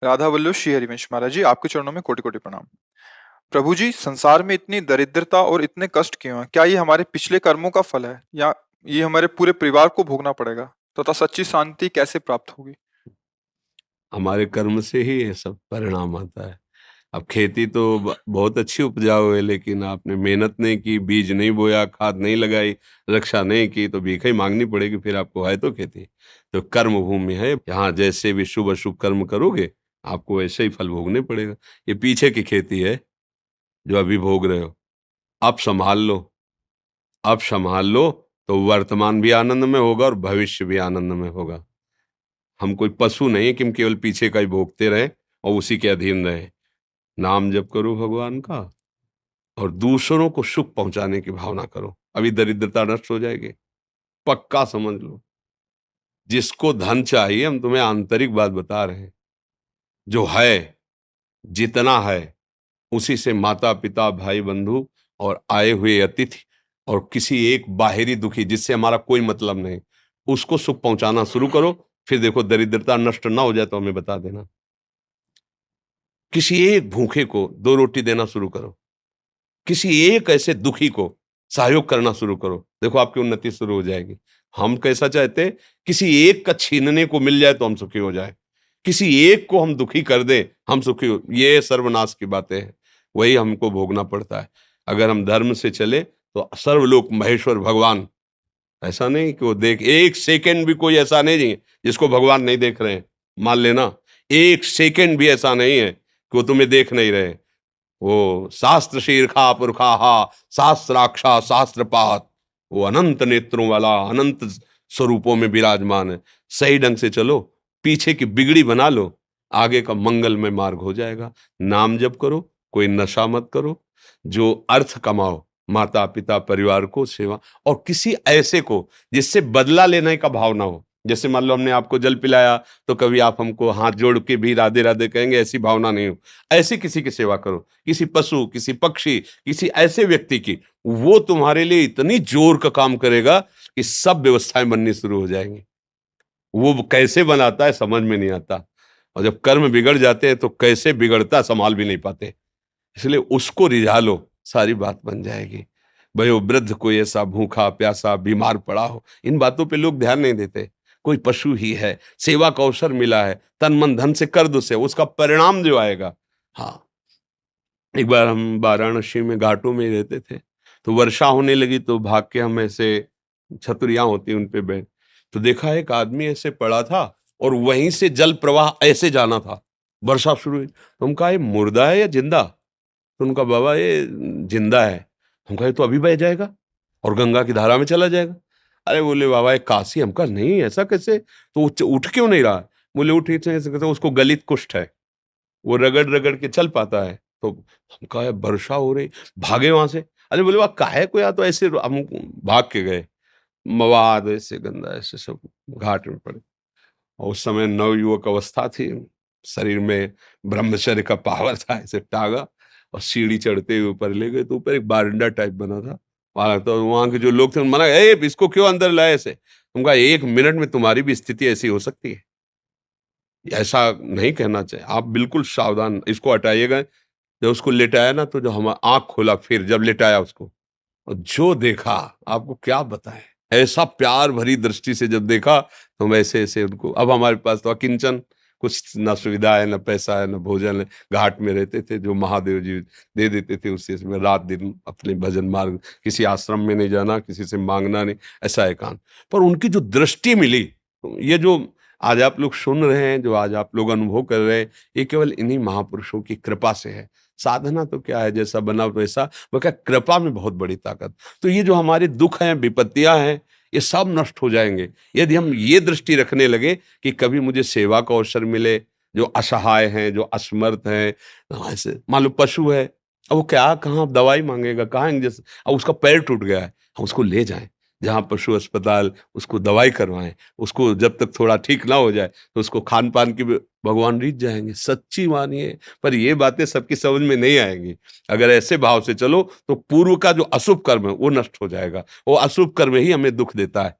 राधा वल्लभ श्री हरिवंश महाराज जी, आपके चरणों में कोटि कोटि प्रणाम। प्रभु जी, संसार में इतनी दरिद्रता और इतने कष्ट क्यों हैं? क्या ये हमारे पिछले कर्मों का फल है, या ये हमारे पूरे परिवार को भोगना पड़ेगा? तथा सच्ची शांति कैसे प्राप्त होगी? हमारे कर्म से ही ये सब परिणाम आता है। अब खेती तो बहुत अच्छी उपजाऊ है, लेकिन आपने मेहनत नहीं की, बीज नहीं बोया, खाद नहीं लगाई, रक्षा नहीं की, तो भीख ही मांगनी पड़ेगी। फिर आपको है तो खेती। तो कर्म भूमि है, यहाँ जैसे भी शुभ अशुभ कर्म करोगे आपको वैसे ही फल भोगने पड़ेगा। ये पीछे की खेती है जो अभी भोग रहे हो। अब संभाल लो, अब संभाल लो, तो वर्तमान भी आनंद में होगा और भविष्य भी आनंद में होगा। हम कोई पशु नहीं है कि हम केवल पीछे का ही भोगते रहें और उसी के अधीन रहें। नाम जप करो भगवान का और दूसरों को सुख पहुंचाने की भावना करो, अभी दरिद्रता नष्ट हो जाएगी। पक्का समझ लो। जिसको धन चाहिए, हम तुम्हें आंतरिक बात बता रहे हैं, जो है, जितना है, उसी से माता पिता भाई बंधु और आए हुए अतिथि और किसी एक बाहरी दुखी जिससे हमारा कोई मतलब नहीं, उसको सुख पहुंचाना शुरू करो। फिर देखो दरिद्रता नष्ट ना हो जाए तो हमें बता देना। किसी एक भूखे को दो रोटी देना शुरू करो, किसी एक ऐसे दुखी को सहयोग करना शुरू करो, देखो आपकी उन्नति शुरू हो जाएगी। हम कैसा चाहते हैं, किसी एक का छीनने को मिल जाए तो हम सुखी हो जाए, किसी एक को हम दुखी कर दें हम सुखी हो, ये सर्वनाश की बातें हैं। वही हमको भोगना पड़ता है। अगर हम धर्म से चले तो सर्वलोक महेश्वर भगवान, ऐसा नहीं कि वो देख, एक सेकंड भी कोई ऐसा नहीं है जिसको भगवान नहीं देख रहे हैं। मान लेना, एक सेकंड भी ऐसा नहीं है कि वो तुम्हें देख नहीं रहे। वो शास्त्र शीर्षा पुरखाहा शास्त्राक्षा शास्त्रपात, वो अनंत नेत्रों वाला अनंत स्वरूपों में विराजमान है। सही ढंग से चलो, पीछे की बिगड़ी बना लो, आगे का मंगलमय मार्ग हो जाएगा। नाम जप करो, कोई नशा मत करो, जो अर्थ कमाओ, माता पिता परिवार को सेवा, और किसी ऐसे को जिससे बदला लेने का भाव ना हो। जैसे मान लो हमने आपको जल पिलाया तो कभी आप हमको हाथ जोड़ के भी राधे राधे कहेंगे, ऐसी भावना नहीं हो। ऐसी किसी की सेवा करो, किसी पशु, किसी पक्षी, किसी ऐसे व्यक्ति की, वो तुम्हारे लिए इतनी जोर का काम करेगा कि सब व्यवस्थाएं बननी शुरू हो जाएंगी। वो कैसे बनाता है समझ में नहीं आता, और जब कर्म बिगड़ जाते हैं तो कैसे बिगड़ता संभाल भी नहीं पाते। इसलिए उसको रिझा लो, सारी बात बन जाएगी। भयो वृद्ध कोई ऐसा भूखा प्यासा बीमार पड़ा हो, इन बातों पे लोग ध्यान नहीं देते। कोई पशु ही है, सेवा का अवसर मिला है, तन मन धन से कर दो से, उसका परिणाम जो आएगा। हाँ, एक बार हम वाराणसी में घाटों में रहते थे, तो वर्षा होने लगी तो भाग के हम ऐसे, छतरियां होती उन पे बैठ, तो देखा एक आदमी ऐसे पड़ा था और वहीं से जल प्रवाह ऐसे जाना था। वर्षा शुरू हुई तो हम कहा ये मुर्दा है या जिंदा? तो उनका, बाबा ये जिंदा है। हम कहा ये तो अभी बह जाएगा और गंगा की धारा में चला जाएगा। अरे बोले बाबा ये काशी। हम कहा नहीं, ऐसा कैसे? तो वो उठ क्यों नहीं रहा? बोले उठ ऐसे कैसे, उसको गलित कुष्ठ है, वो रगड़ रगड़ के चल पाता है। तो हम कहा वर्षा हो रही, भागे वहां से। अरे बोले वह काहे को, या तो ऐसे हम भाग के गए। मवाद ऐसे गंदा ऐसे सब घाट में पड़े, और उस समय नवयुवक अवस्था थी, शरीर में ब्रह्मचर्य का पावर था, ऐसे टागा और सीढ़ी चढ़ते हुए ऊपर ले गए। तो ऊपर एक बारंडा टाइप बना था वहां, तो वहां के जो लोग थे मना, ए इसको क्यों अंदर लाए ऐसे? उनका 1 मिनट में तुम्हारी भी स्थिति ऐसी हो सकती है। ऐसा नहीं कहना चाहिए, आप बिल्कुल सावधान, इसको हटाइएगा। जब उसको लेटाया ना, तो जो हम आंख खोला, फिर जब लेटाया उसको, और जो देखा आपको क्या बताएं, ऐसा प्यार भरी दृष्टि से जब देखा, तो हम ऐसे ऐसे उनको, अब हमारे पास तो अकिंचन, कुछ ना सुविधा है, ना पैसा है, ना भोजन है। घाट में रहते थे, जो महादेव जी दे देते थे उससे में रात दिन अपने भजन मार्ग, किसी आश्रम में नहीं जाना, किसी से मांगना नहीं, ऐसा एकांत। पर उनकी जो दृष्टि मिली, ये जो आज आप लोग सुन रहे हैं, जो आज आप लोग अनुभव कर रहे हैं, ये केवल इन्हीं महापुरुषों की कृपा से है। साधना तो क्या है, जैसा बना वैसा, वो क्या, कृपा में बहुत बड़ी ताकत। तो ये जो हमारे दुख हैं, विपत्तियां हैं, ये सब नष्ट हो जाएंगे यदि हम ये दृष्टि रखने लगे कि कभी मुझे सेवा का अवसर मिले। जो असहाय हैं, जो असमर्थ हैं, ऐसे मान लो पशु है, अब वो क्या, कहाँ दवाई मांगेगा, कहाँ इंजेक्शन, अब उसका पैर टूट गया है, हम उसको ले जाएं जहाँ पशु अस्पताल, उसको दवाई करवाएं, उसको जब तक थोड़ा ठीक ना हो जाए तो उसको खान पान की भगवान रीत जाएंगे। सच्ची मानिए, पर ये बातें सबकी समझ में नहीं आएंगी। अगर ऐसे भाव से चलो तो पूर्व का जो अशुभ कर्म है वो नष्ट हो जाएगा। वो अशुभ कर्म ही हमें दुख देता है।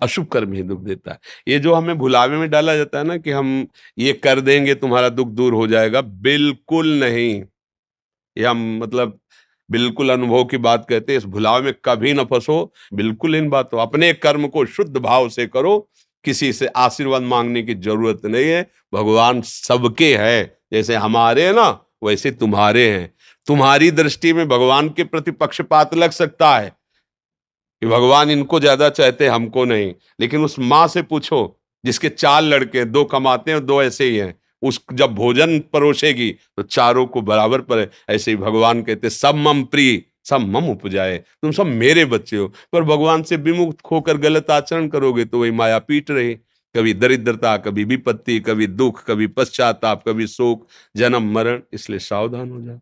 अशुभ कर्म ही दुख देता है। ये जो हमें भुलावे में डाला जाता है ना कि हम ये कर देंगे तुम्हारा दुख दूर हो जाएगा, बिल्कुल नहीं। ये हम मतलब बिल्कुल अनुभव की बात कहते हैं, इस भुलावे में कभी न फंसो। बिल्कुल इन बातों अपने कर्म को शुद्ध भाव से करो, किसी से आशीर्वाद मांगने की जरूरत नहीं है। भगवान सबके है, जैसे हमारे हैं ना वैसे तुम्हारे हैं। तुम्हारी दृष्टि में भगवान के प्रति पक्षपात लग सकता है कि भगवान इनको ज्यादा चाहते हैं हमको नहीं, लेकिन उस माँ से पूछो जिसके 4 लड़के हैं, 2 कमाते हैं और 2 ऐसे ही हैं, उस जब भोजन परोसेगी तो चारों को बराबर पर। ऐसे ही भगवान कहते सब मम प्रिय सब मम उपजाए, तुम सब मेरे बच्चे हो। पर भगवान से विमुख होकर गलत आचरण करोगे तो वही माया पीट रही, कभी दरिद्रता, कभी विपत्ति, कभी दुख, कभी पश्चाताप, कभी शोक, जन्म मरण। इसलिए सावधान हो जाओ।